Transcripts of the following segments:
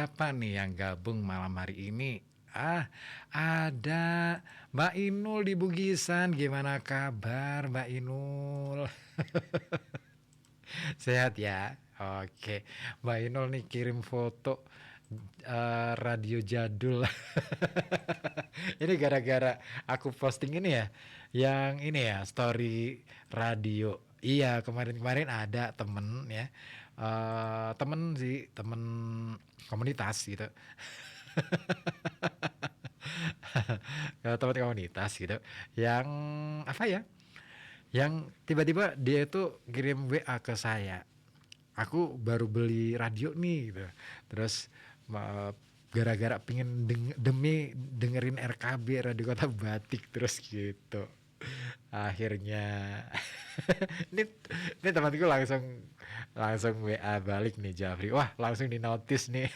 siapa nih yang gabung malam hari ini? Ada Mbak Inul di Bugisan. Gimana kabar Mbak Inul? Sehat ya? Oke, Mbak Inul nih kirim foto radio jadul. Ini gara-gara aku posting ini ya, yang ini ya, story radio. Iya, kemarin-kemarin ada temen ya, temen sih, temen komunitas gitu. Teman komunitas gitu, yang apa ya, yang tiba-tiba dia itu kirim WA ke saya. Aku baru beli radio nih gitu. Terus ma- gara-gara pengen demi dengerin RKB Radio Kota Batik terus gitu. Akhirnya ini ini temanku langsung langsung WA balik nih Jafri. Wah, langsung di notice nih.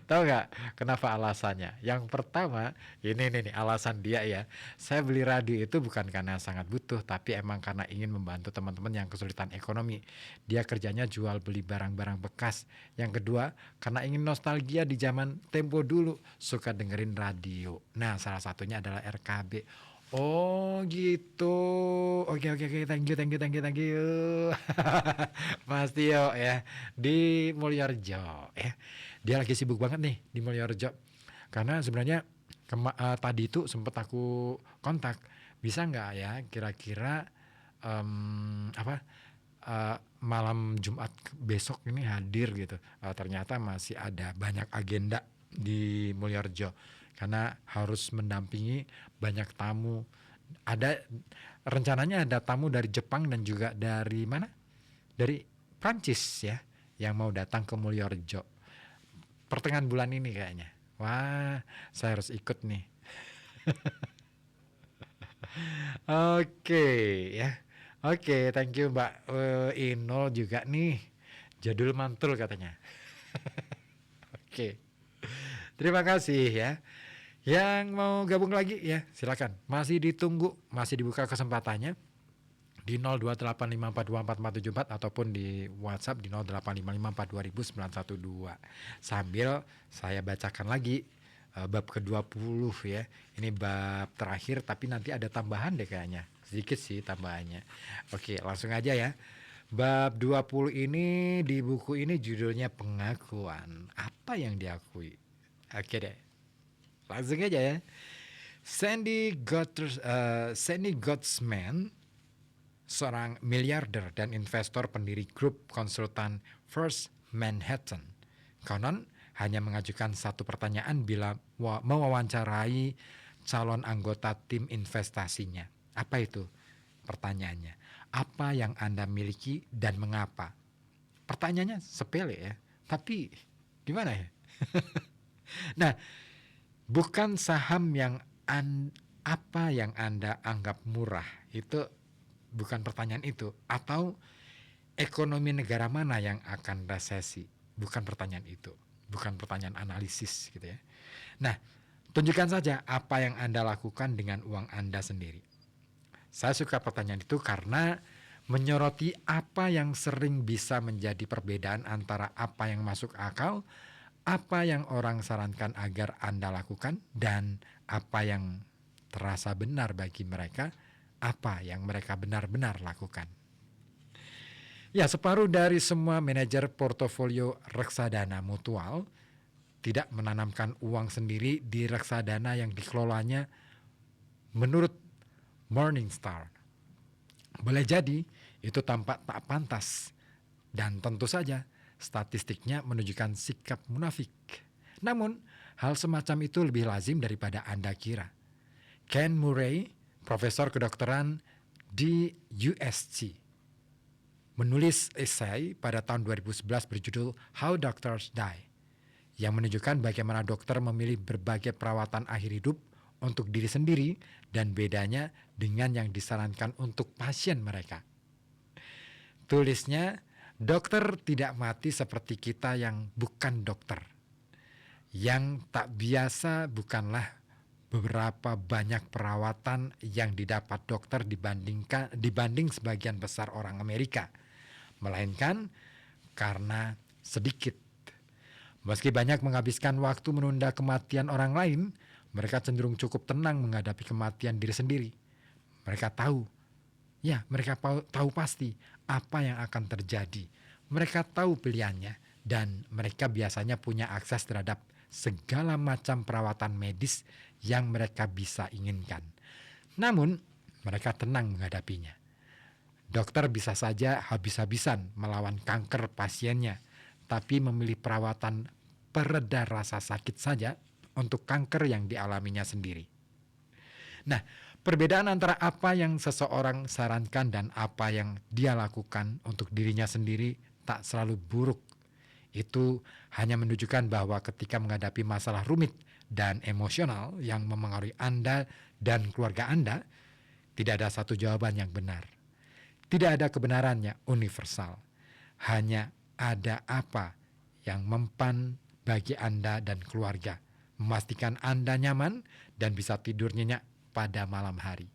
Tahu nggak kenapa alasannya? Yang pertama, ini nih alasan dia ya. Saya beli radio itu bukan karena sangat butuh, tapi emang karena ingin membantu teman-teman yang kesulitan ekonomi. Dia kerjanya jual beli barang-barang bekas. Yang kedua, karena ingin nostalgia di zaman tempo dulu, suka dengerin radio. Nah, salah satunya adalah RKB. Oh gitu. Oke oke oke. Thank you thank you thank you thank you. Mas Tio ya di Mulyorejo ya. Dia lagi sibuk banget nih di Mulyorejo. Karena sebenarnya tadi itu sempat aku kontak. Bisa nggak ya kira-kira apa malam Jumat besok ini hadir gitu. Ternyata masih ada banyak agenda di Mulyorejo karena harus mendampingi banyak tamu. Ada rencananya ada tamu dari Jepang dan juga dari mana? Dari Prancis ya yang mau datang ke Mulyorejo pertengahan bulan ini kayaknya. Wah, saya harus ikut nih. Oke ya. Oke, thank you Mbak Inul juga nih. Jadul mantul katanya. Oke. Terima kasih ya. Yang mau gabung lagi ya, silakan. Masih ditunggu, masih dibuka kesempatannya di 0285424474 ataupun di WhatsApp di 0855420912. Sambil saya bacakan lagi bab ke-20 ya. Ini bab terakhir tapi nanti ada tambahan deh kayaknya. Sedikit sih tambahannya. Oke, langsung aja ya. Bab 20 ini di buku ini judulnya pengakuan. Apa yang diakui? Oke deh. Langsung aja ya. Sandy Gottsman, seorang miliarder dan investor pendiri grup konsultan First Manhattan, konon hanya mengajukan satu pertanyaan bila mewawancarai calon anggota tim investasinya. Apa itu? Pertanyaannya, apa yang Anda miliki dan mengapa? Pertanyaannya sepele ya, tapi gimana ya? Nah, bukan saham yang apa yang Anda anggap murah, itu bukan pertanyaan itu. Atau ekonomi negara mana yang akan resesi, bukan pertanyaan itu. Bukan pertanyaan analisis gitu ya. Nah, tunjukkan saja apa yang Anda lakukan dengan uang Anda sendiri. Saya suka pertanyaan itu karena menyoroti apa yang sering bisa menjadi perbedaan antara apa yang masuk akal, apa yang orang sarankan agar Anda lakukan, dan apa yang terasa benar bagi mereka, apa yang mereka benar-benar lakukan. Ya, separuh dari semua manajer portofolio reksadana mutual tidak menanamkan uang sendiri di reksadana yang dikelolanya menurut Morningstar. Boleh jadi itu tampak tak pantas, dan tentu saja statistiknya menunjukkan sikap munafik. Namun, hal semacam itu lebih lazim daripada Anda kira. Ken Murray, profesor kedokteran di USC, menulis esai pada tahun 2011 berjudul How Doctors Die, yang menunjukkan bagaimana dokter memilih berbagai perawatan akhir hidup untuk diri sendiri dan bedanya dengan yang disarankan untuk pasien mereka. Tulisnya, dokter tidak mati seperti kita yang bukan dokter. Yang tak biasa bukanlah beberapa banyak perawatan yang didapat dokter dibanding sebagian besar orang Amerika, melainkan karena sedikit. Meski banyak menghabiskan waktu menunda kematian orang lain, mereka cenderung cukup tenang menghadapi kematian diri sendiri. Mereka tahu, mereka tahu pasti apa yang akan terjadi. Mereka tahu pilihannya dan mereka biasanya punya akses terhadap segala macam perawatan medis yang mereka bisa inginkan. Namun, mereka tenang menghadapinya. Dokter bisa saja habis-habisan melawan kanker pasiennya, tapi memilih perawatan pereda rasa sakit saja untuk kanker yang dialaminya sendiri. Nah, perbedaan antara apa yang seseorang sarankan dan apa yang dia lakukan untuk dirinya sendiri tak selalu buruk. Itu hanya menunjukkan bahwa ketika menghadapi masalah rumit dan emosional yang memengaruhi Anda dan keluarga Anda, tidak ada satu jawaban yang benar. Tidak ada kebenarannya universal. Hanya ada apa yang mempan bagi Anda dan keluarga, memastikan Anda nyaman dan bisa tidur nyenyak pada malam hari.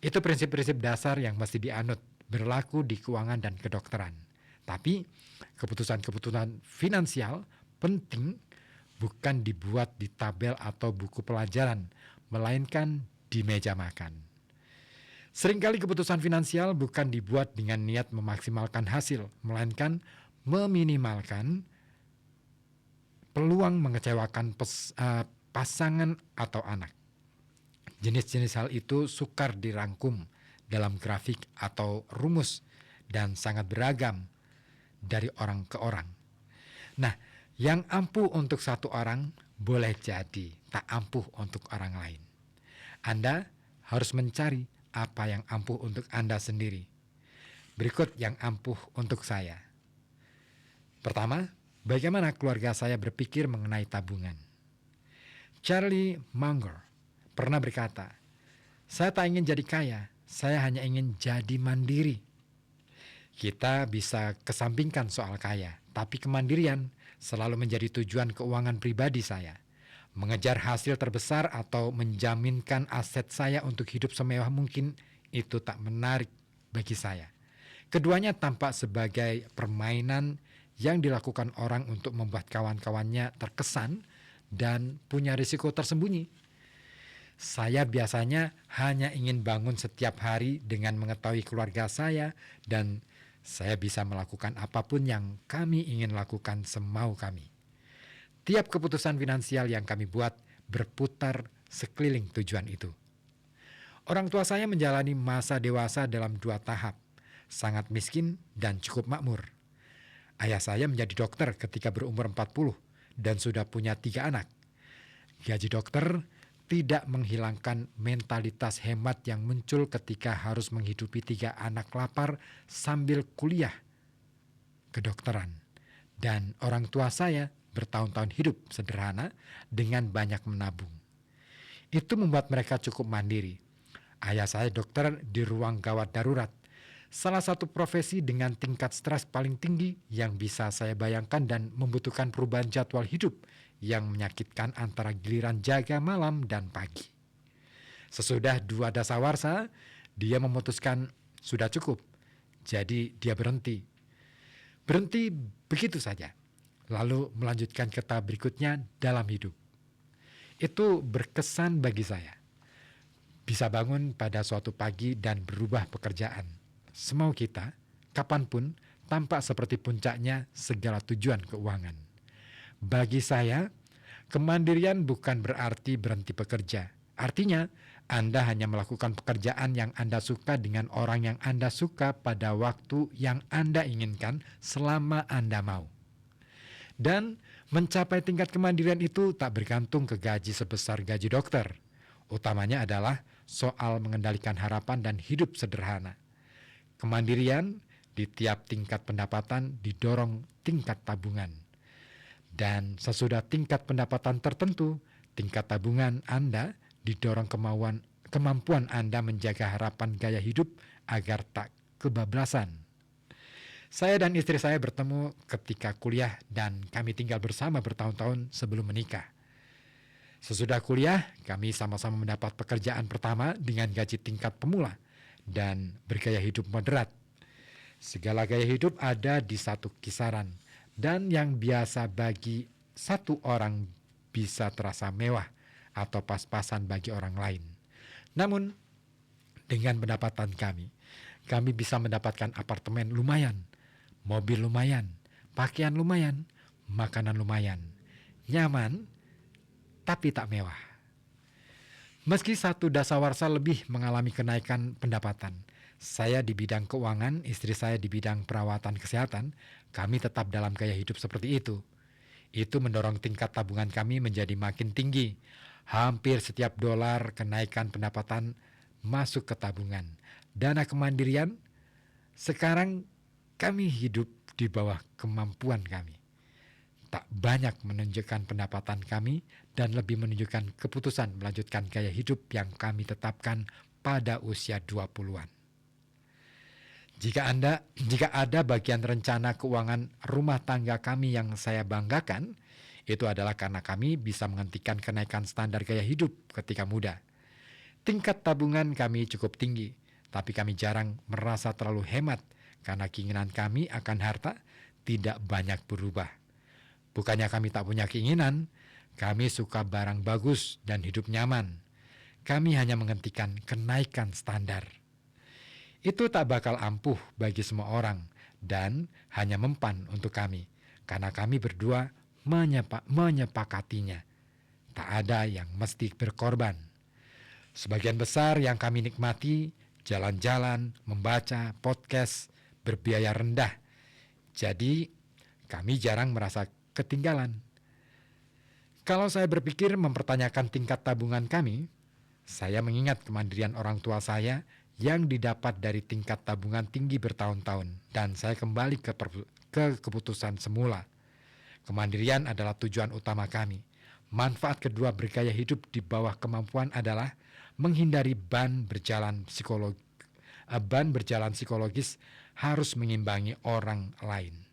Itu prinsip-prinsip dasar yang mesti dianut, berlaku di keuangan dan kedokteran. Tapi keputusan-keputusan finansial penting bukan dibuat di tabel atau buku pelajaran, melainkan di meja makan. Seringkali keputusan finansial bukan dibuat dengan niat memaksimalkan hasil, melainkan meminimalkan peluang mengecewakan pasangan atau anak. Jenis-jenis hal itu sukar dirangkum dalam grafik atau rumus dan sangat beragam dari orang ke orang. Nah, yang ampuh untuk satu orang boleh jadi tak ampuh untuk orang lain. Anda harus mencari apa yang ampuh untuk Anda sendiri. Berikut yang ampuh untuk saya. Pertama, bagaimana keluarga saya berpikir mengenai tabungan. Charlie Munger pernah berkata, "Saya tak ingin jadi kaya, saya hanya ingin jadi mandiri." Kita bisa kesampingkan soal kaya, tapi kemandirian selalu menjadi tujuan keuangan pribadi saya. Mengejar hasil terbesar atau menjaminkan aset saya untuk hidup semewah mungkin itu tak menarik bagi saya. Keduanya tampak sebagai permainan yang dilakukan orang untuk membuat kawan-kawannya terkesan dan punya risiko tersembunyi. Saya biasanya hanya ingin bangun setiap hari dengan mengetahui keluarga saya dan saya bisa melakukan apapun yang kami ingin lakukan semau kami. Tiap keputusan finansial yang kami buat berputar sekeliling tujuan itu. Orang tua saya menjalani masa dewasa dalam 2 tahap, sangat miskin dan cukup makmur. Ayah saya menjadi dokter ketika berumur 40 dan sudah punya 3 anak. Gaji dokter tidak menghilangkan mentalitas hemat yang muncul ketika harus menghidupi 3 anak lapar sambil kuliah kedokteran. Dan orang tua saya bertahun-tahun hidup sederhana dengan banyak menabung. Itu membuat mereka cukup mandiri. Ayah saya dokter di ruang gawat darurat, salah satu profesi dengan tingkat stres paling tinggi yang bisa saya bayangkan dan membutuhkan perubahan jadwal hidup yang menyakitkan antara giliran jaga malam dan pagi. Sesudah 2 dasawarsa, dia memutuskan sudah cukup. Jadi dia berhenti. Berhenti begitu saja. Lalu melanjutkan ke tahap berikutnya dalam hidup. Itu berkesan bagi saya. Bisa bangun pada suatu pagi dan berubah pekerjaan. Semau kita, kapanpun, tampak seperti puncaknya segala tujuan keuangan. Bagi saya, kemandirian bukan berarti berhenti bekerja. Artinya, Anda hanya melakukan pekerjaan yang Anda suka dengan orang yang Anda suka pada waktu yang Anda inginkan selama Anda mau. Dan mencapai tingkat kemandirian itu tak bergantung ke gaji sebesar gaji dokter. Utamanya adalah soal mengendalikan harapan dan hidup sederhana. Kemandirian di tiap tingkat pendapatan didorong tingkat tabungan. Dan sesudah tingkat pendapatan tertentu, tingkat tabungan Anda didorong kemampuan Anda menjaga harapan gaya hidup agar tak kebablasan. Saya dan istri saya bertemu ketika kuliah dan kami tinggal bersama bertahun-tahun sebelum menikah. Sesudah kuliah, kami sama-sama mendapat pekerjaan pertama dengan gaji tingkat pemula dan bergaya hidup moderat. Segala gaya hidup ada di satu kisaran, dan yang biasa bagi satu orang bisa terasa mewah atau pas-pasan bagi orang lain. Namun, dengan pendapatan kami bisa mendapatkan apartemen lumayan, mobil lumayan, pakaian lumayan, makanan lumayan, nyaman, tapi tak mewah. Meski satu dasawarsa lebih mengalami kenaikan pendapatan, saya di bidang keuangan, istri saya di bidang perawatan kesehatan, kami tetap dalam gaya hidup seperti itu. Itu mendorong tingkat tabungan kami menjadi makin tinggi. Hampir setiap dolar kenaikan pendapatan masuk ke tabungan. Dana kemandirian, sekarang kami hidup di bawah kemampuan kami. Tak banyak menunjukkan pendapatan kami dan lebih menunjukkan keputusan melanjutkan gaya hidup yang kami tetapkan pada usia 20-an. Jika ada bagian rencana keuangan rumah tangga kami yang saya banggakan, itu adalah karena kami bisa menghentikan kenaikan standar gaya hidup ketika muda. Tingkat tabungan kami cukup tinggi, tapi kami jarang merasa terlalu hemat karena keinginan kami akan harta tidak banyak berubah. Bukannya kami tak punya keinginan, kami suka barang bagus dan hidup nyaman. Kami hanya menghentikan kenaikan standar. Itu tak bakal ampuh bagi semua orang dan hanya mempan untuk kami, karena kami berdua menyepakatinya. Tak ada yang mesti berkorban. Sebagian besar yang kami nikmati, jalan-jalan, membaca, podcast, berbiaya rendah. Jadi kami jarang merasa ketinggalan. Kalau saya berpikir mempertanyakan tingkat tabungan kami, saya mengingat kemandirian orang tua saya yang didapat dari tingkat tabungan tinggi bertahun-tahun, dan saya kembali ke keputusan semula. Kemandirian adalah tujuan utama kami. Manfaat kedua bergaya hidup di bawah kemampuan adalah menghindari ban berjalan psikologis harus mengimbangi orang lain.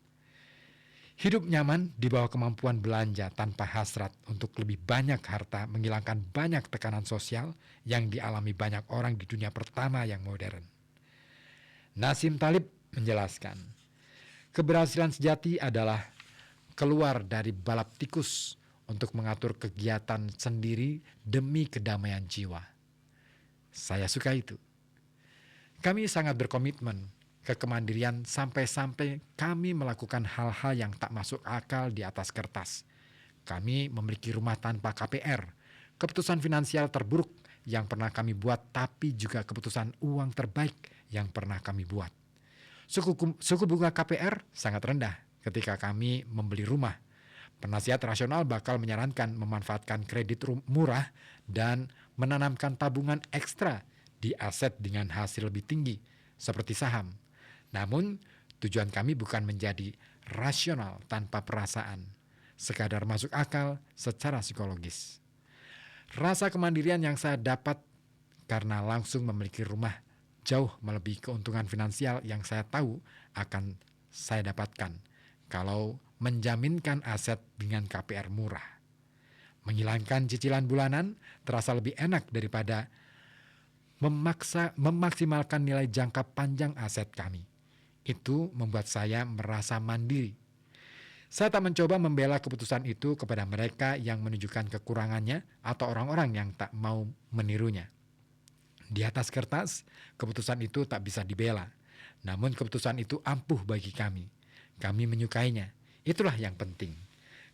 Hidup nyaman di bawah kemampuan belanja tanpa hasrat untuk lebih banyak harta menghilangkan banyak tekanan sosial yang dialami banyak orang di dunia pertama yang modern. Nassim Talib menjelaskan, keberhasilan sejati adalah keluar dari balap tikus untuk mengatur kegiatan sendiri demi kedamaian jiwa. Saya suka itu. Kami sangat berkomitmen ke kemandirian sampai-sampai kami melakukan hal-hal yang tak masuk akal di atas kertas. Kami memiliki rumah tanpa KPR, keputusan finansial terburuk yang pernah kami buat, tapi juga keputusan uang terbaik yang pernah kami buat. Suku bunga KPR sangat rendah ketika kami membeli rumah. Penasihat rasional bakal menyarankan memanfaatkan kredit murah dan menanamkan tabungan ekstra di aset dengan hasil lebih tinggi, seperti saham. Namun, tujuan kami bukan menjadi rasional tanpa perasaan, sekadar masuk akal secara psikologis. Rasa kemandirian yang saya dapat karena langsung memiliki rumah jauh melebihi keuntungan finansial yang saya tahu akan saya dapatkan kalau menjaminkan aset dengan KPR murah. Menghilangkan cicilan bulanan terasa lebih enak daripada memaksimalkan nilai jangka panjang aset kami. Itu membuat saya merasa mandiri. Saya tak mencoba membela keputusan itu kepada mereka yang menunjukkan kekurangannya atau orang-orang yang tak mau menirunya. Di atas kertas, keputusan itu tak bisa dibela. Namun keputusan itu ampuh bagi kami. Kami menyukainya. Itulah yang penting.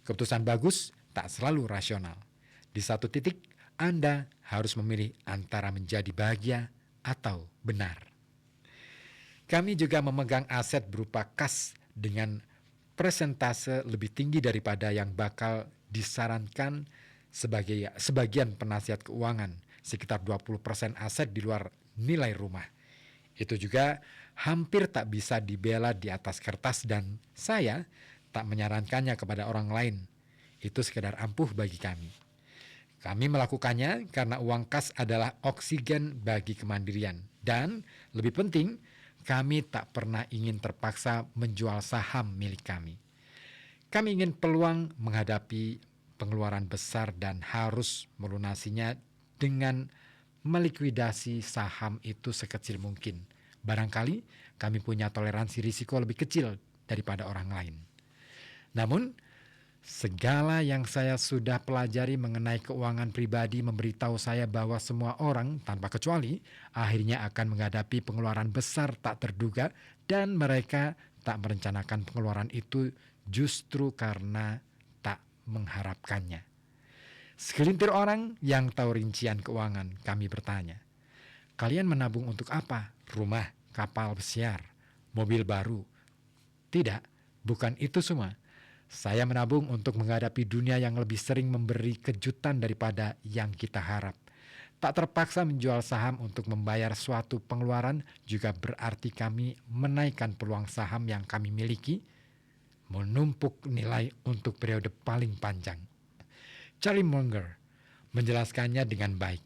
Keputusan bagus tak selalu rasional. Di satu titik, Anda harus memilih antara menjadi bahagia atau benar. Kami juga memegang aset berupa kas dengan persentase lebih tinggi daripada yang bakal disarankan sebagian penasihat keuangan, sekitar 20% aset di luar nilai rumah. Itu juga hampir tak bisa dibela di atas kertas dan saya tak menyarankannya kepada orang lain. Itu sekedar ampuh bagi kami. Kami melakukannya karena uang kas adalah oksigen bagi kemandirian. Dan lebih penting, kami tak pernah ingin terpaksa menjual saham milik kami. Kami ingin peluang menghadapi pengeluaran besar dan harus melunasinya dengan melikuidasi saham itu sekecil mungkin. Barangkali kami punya toleransi risiko lebih kecil daripada orang lain. Namun, segala yang saya sudah pelajari mengenai keuangan pribadi memberitahu saya bahwa semua orang, tanpa kecuali, akhirnya akan menghadapi pengeluaran besar tak terduga dan mereka tak merencanakan pengeluaran itu justru karena tak mengharapkannya. Segelintir orang yang tahu rincian keuangan, kami bertanya, kalian menabung untuk apa? Rumah, kapal pesiar, mobil baru? Tidak, bukan itu semua. Saya menabung untuk menghadapi dunia yang lebih sering memberi kejutan daripada yang kita harap. Tak terpaksa menjual saham untuk membayar suatu pengeluaran juga berarti kami menaikkan peluang saham yang kami miliki, menumpuk nilai untuk periode paling panjang. Charlie Munger menjelaskannya dengan baik.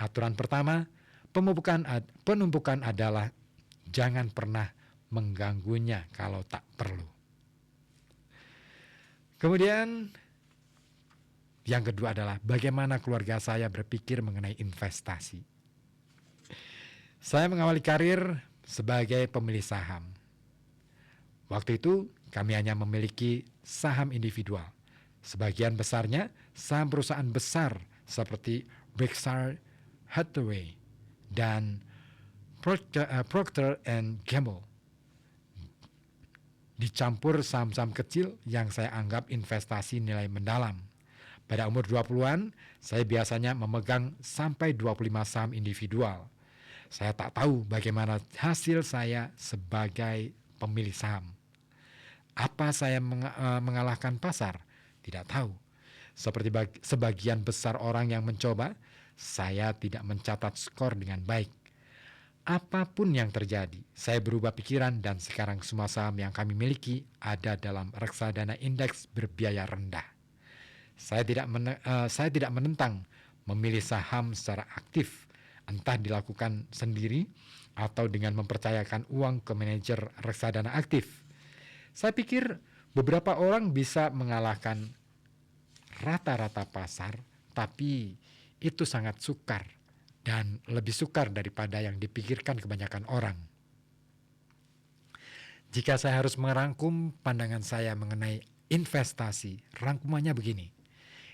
Aturan pertama, penumpukan adalah jangan pernah mengganggunya kalau tak perlu. Kemudian yang kedua adalah bagaimana keluarga saya berpikir mengenai investasi. Saya mengawali karir sebagai pemilih saham. Waktu itu kami hanya memiliki saham individual. Sebagian besarnya saham perusahaan besar seperti Berkshire Hathaway dan Procter & Gamble. Dicampur saham-saham kecil yang saya anggap investasi nilai mendalam. Pada umur 20-an, saya biasanya memegang sampai 25 saham individual. Saya tak tahu bagaimana hasil saya sebagai pemilih saham. Apa saya mengalahkan pasar? Tidak tahu. Seperti sebagian besar orang yang mencoba, saya tidak mencatat skor dengan baik. Apapun yang terjadi, saya berubah pikiran dan sekarang semua saham yang kami miliki ada dalam reksadana indeks berbiaya rendah. Saya tidak menentang memilih saham secara aktif, entah dilakukan sendiri atau dengan mempercayakan uang ke manajer reksadana aktif. Saya pikir beberapa orang bisa mengalahkan rata-rata pasar, tapi itu sangat sukar dan lebih sukar daripada yang dipikirkan kebanyakan orang. Jika saya harus merangkum pandangan saya mengenai investasi, rangkumannya begini.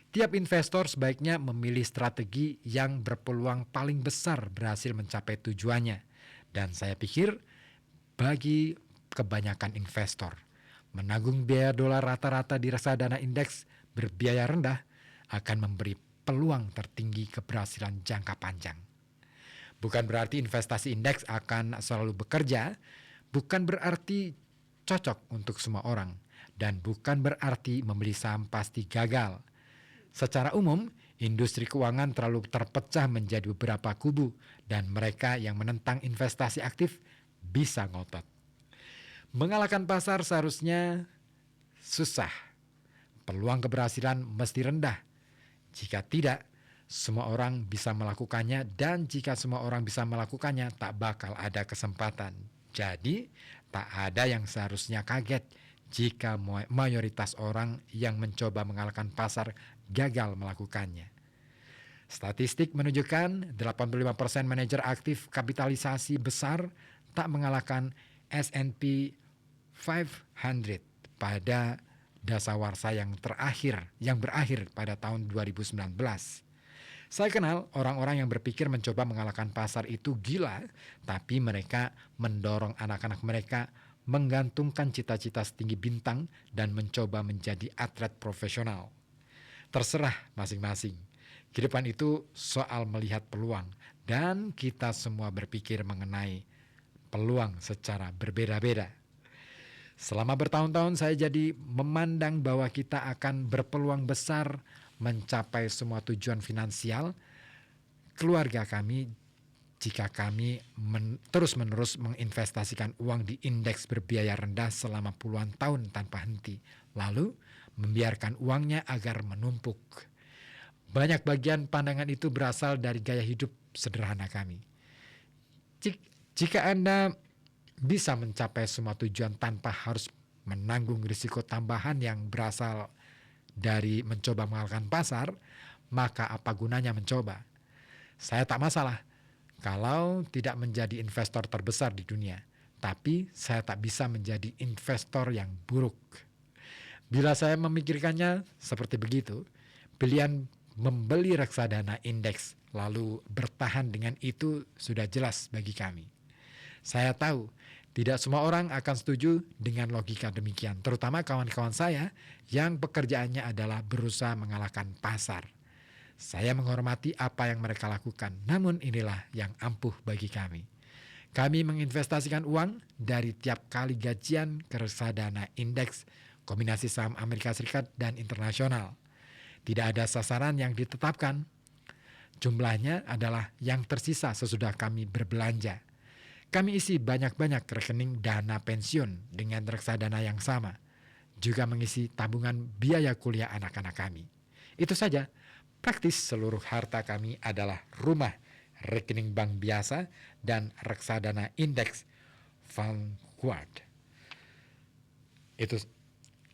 Tiap investor sebaiknya memilih strategi yang berpeluang paling besar berhasil mencapai tujuannya. Dan saya pikir bagi kebanyakan investor, menanggung biaya dolar rata-rata di reksadana indeks berbiaya rendah akan memberi peluang tertinggi keberhasilan jangka panjang. Bukan berarti investasi indeks akan selalu bekerja, bukan berarti cocok untuk semua orang, dan bukan berarti membeli saham pasti gagal. Secara umum, industri keuangan terlalu terpecah menjadi beberapa kubu, dan mereka yang menentang investasi aktif bisa ngotot. Mengalahkan pasar seharusnya susah. Peluang keberhasilan mesti rendah. Jika tidak, semua orang bisa melakukannya, dan jika semua orang bisa melakukannya, tak bakal ada kesempatan. Jadi, tak ada yang seharusnya kaget jika mayoritas orang yang mencoba mengalahkan pasar gagal melakukannya. Statistik menunjukkan 85% manajer aktif kapitalisasi besar tak mengalahkan S&P 500 pada dasawarsa yang berakhir pada tahun 2019. Saya kenal orang-orang yang berpikir mencoba mengalahkan pasar itu gila, tapi mereka mendorong anak-anak mereka menggantungkan cita-cita setinggi bintang dan mencoba menjadi atlet profesional. Terserah masing-masing. Kehidupan itu soal melihat peluang, dan kita semua berpikir mengenai peluang secara berbeda-beda. Selama bertahun-tahun saya jadi memandang bahwa kita akan berpeluang besar mencapai semua tujuan finansial keluarga kami jika kami terus-menerus menginvestasikan uang di indeks berbiaya rendah selama puluhan tahun tanpa henti, lalu membiarkan uangnya agar menumpuk. Banyak bagian pandangan itu berasal dari gaya hidup sederhana kami. Jika Anda bisa mencapai semua tujuan tanpa harus menanggung risiko tambahan yang berasal dari mencoba mengalahkan pasar, maka apa gunanya mencoba? Saya tak masalah kalau tidak menjadi investor terbesar di dunia, tapi saya tak bisa menjadi investor yang buruk. Bila saya memikirkannya seperti begitu, pilihan membeli reksadana indeks lalu bertahan dengan itu sudah jelas bagi kami. Saya tahu tidak semua orang akan setuju dengan logika demikian, terutama kawan-kawan saya yang pekerjaannya adalah berusaha mengalahkan pasar. Saya menghormati apa yang mereka lakukan, namun inilah yang ampuh bagi kami. Kami menginvestasikan uang dari tiap kali gajian ke reksadana indeks, kombinasi saham Amerika Serikat dan internasional. Tidak ada sasaran yang ditetapkan. Jumlahnya adalah yang tersisa sesudah kami berbelanja. Kami isi banyak-banyak rekening dana pensiun dengan reksadana yang sama. Juga mengisi tabungan biaya kuliah anak-anak kami. Itu saja. Praktis seluruh harta kami adalah rumah, rekening bank biasa, dan reksadana indeks Vanguard. Itu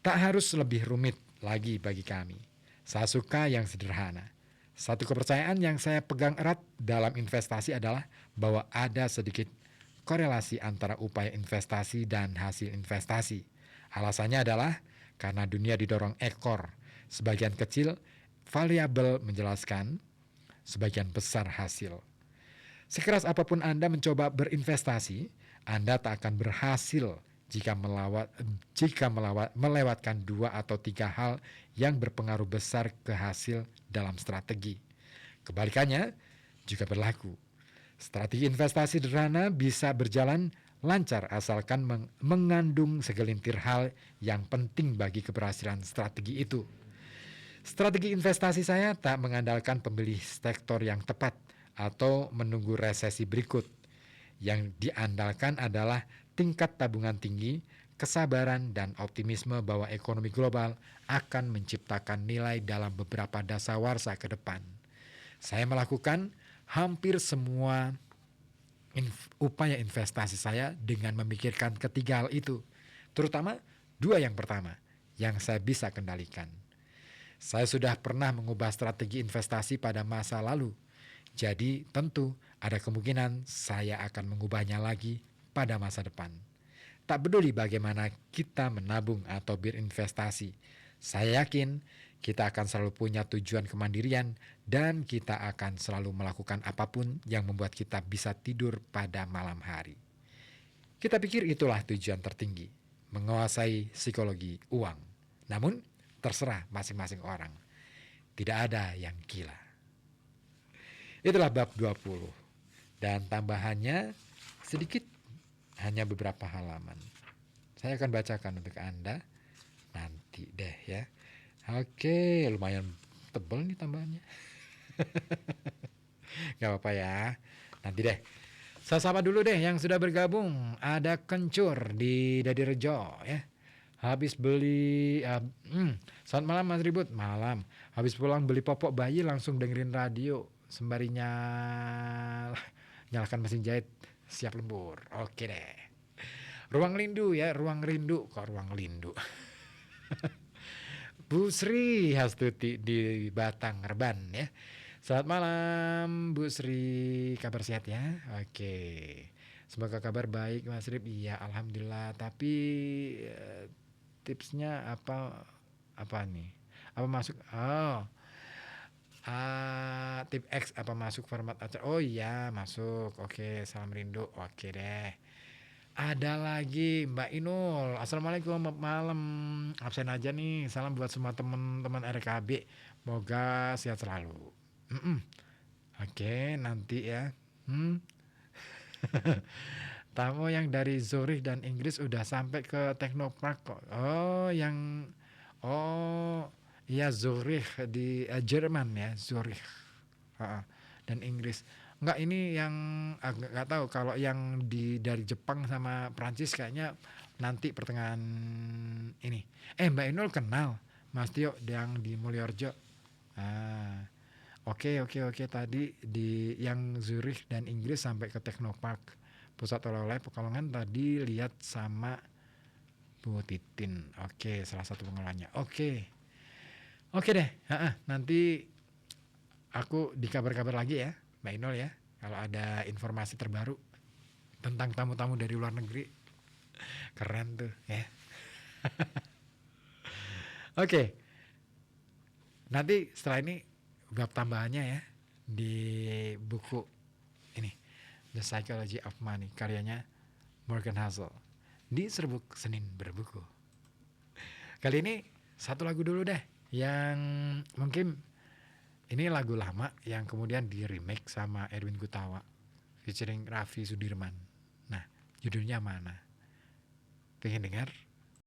tak harus lebih rumit lagi bagi kami. Saya suka yang sederhana. Satu kepercayaan yang saya pegang erat dalam investasi adalah bahwa ada sedikit korelasi antara upaya investasi dan hasil investasi. Alasannya adalah karena dunia didorong ekor. Sebagian kecil variabel menjelaskan sebagian besar hasil. Sekeras apapun Anda mencoba berinvestasi, Anda tak akan berhasil jika melewatkan 2 atau 3 hal yang berpengaruh besar ke hasil dalam strategi. Kebalikannya juga berlaku. Strategi investasi sederhana bisa berjalan lancar asalkan mengandung segelintir hal yang penting bagi keberhasilan strategi itu. Strategi investasi saya tak mengandalkan pemilih sektor yang tepat atau menunggu resesi berikut. Yang diandalkan adalah tingkat tabungan tinggi, kesabaran, dan optimisme bahwa ekonomi global akan menciptakan nilai dalam beberapa dasawarsa ke depan. Saya melakukan hampir semua upaya investasi saya dengan memikirkan ketiga hal itu, terutama 2 yang pertama yang saya bisa kendalikan. Saya sudah pernah mengubah strategi investasi pada masa lalu, jadi tentu ada kemungkinan saya akan mengubahnya lagi pada masa depan. Tak peduli bagaimana kita menabung atau berinvestasi, saya yakin kita akan selalu punya tujuan kemandirian dan kita akan selalu melakukan apapun yang membuat kita bisa tidur pada malam hari. Kita pikir itulah tujuan tertinggi, menguasai psikologi uang. Namun, terserah masing-masing orang. Tidak ada yang gila. Itulah bab 20. Dan tambahannya sedikit, hanya beberapa halaman. Saya akan bacakan untuk Anda nanti deh ya. Oke, lumayan tebal nih tambahannya. Gak apa-apa ya. Nanti deh. Saya sapa dulu deh yang sudah bergabung. Ada Kencur di Dadirejo ya. Habis beli selamat malam Mas Ribut. Malam. Habis pulang beli popok bayi langsung dengerin radio sembari nyalakan mesin jahit siap lembur. Oke deh. Ruang rindu ya, ruang rindu. Kok ruang rindu? Bu Sri Hastuti di Batang Reban ya. Selamat malam Bu Sri, kabar sehat ya? Oke. Semoga kabar baik Mas Rib. Iya, alhamdulillah. Tapi tipsnya apa nih? Apa masuk? Tip X apa masuk format acara? Oh iya, masuk. Oke, salam rindu. Oke deh. Ada lagi Mbak Inul. Assalamualaikum malam. Absen aja nih. Salam buat semua teman-teman RKB. Moga sehat selalu. Oke, nanti ya. Tamu yang dari Zurich dan Inggris udah sampai ke Technopark kok. Iya Zurich di Jerman ya, Zurich. Dan Inggris. Enggak, ini yang nggak tahu kalau yang dari Jepang sama Prancis kayaknya nanti pertengahan ini. Mbak Inul kenal Mas Tio yang di Mulyorjo. Oke. Tadi di yang Zurich dan Inggris sampai ke Technopark Pusat Oleh-oleh Pekalongan tadi lihat sama Bu Titin. Oke, salah satu pengelolanya. Oke deh. Nanti aku dikabar-kabar lagi ya, Mbak Inul ya. Kalau ada informasi terbaru tentang tamu-tamu dari luar negeri. Keren tuh ya. Oke, nanti setelah ini bab tambahannya ya di buku ini The Psychology of Money karyanya Morgan Housel di Serbuk Senin Berbuku. Kali ini satu lagu dulu deh yang mungkin ini lagu lama yang kemudian di remake sama Erwin Gutawa featuring Raffi Sudirman. Nah, judulnya mana? Pengen dengar?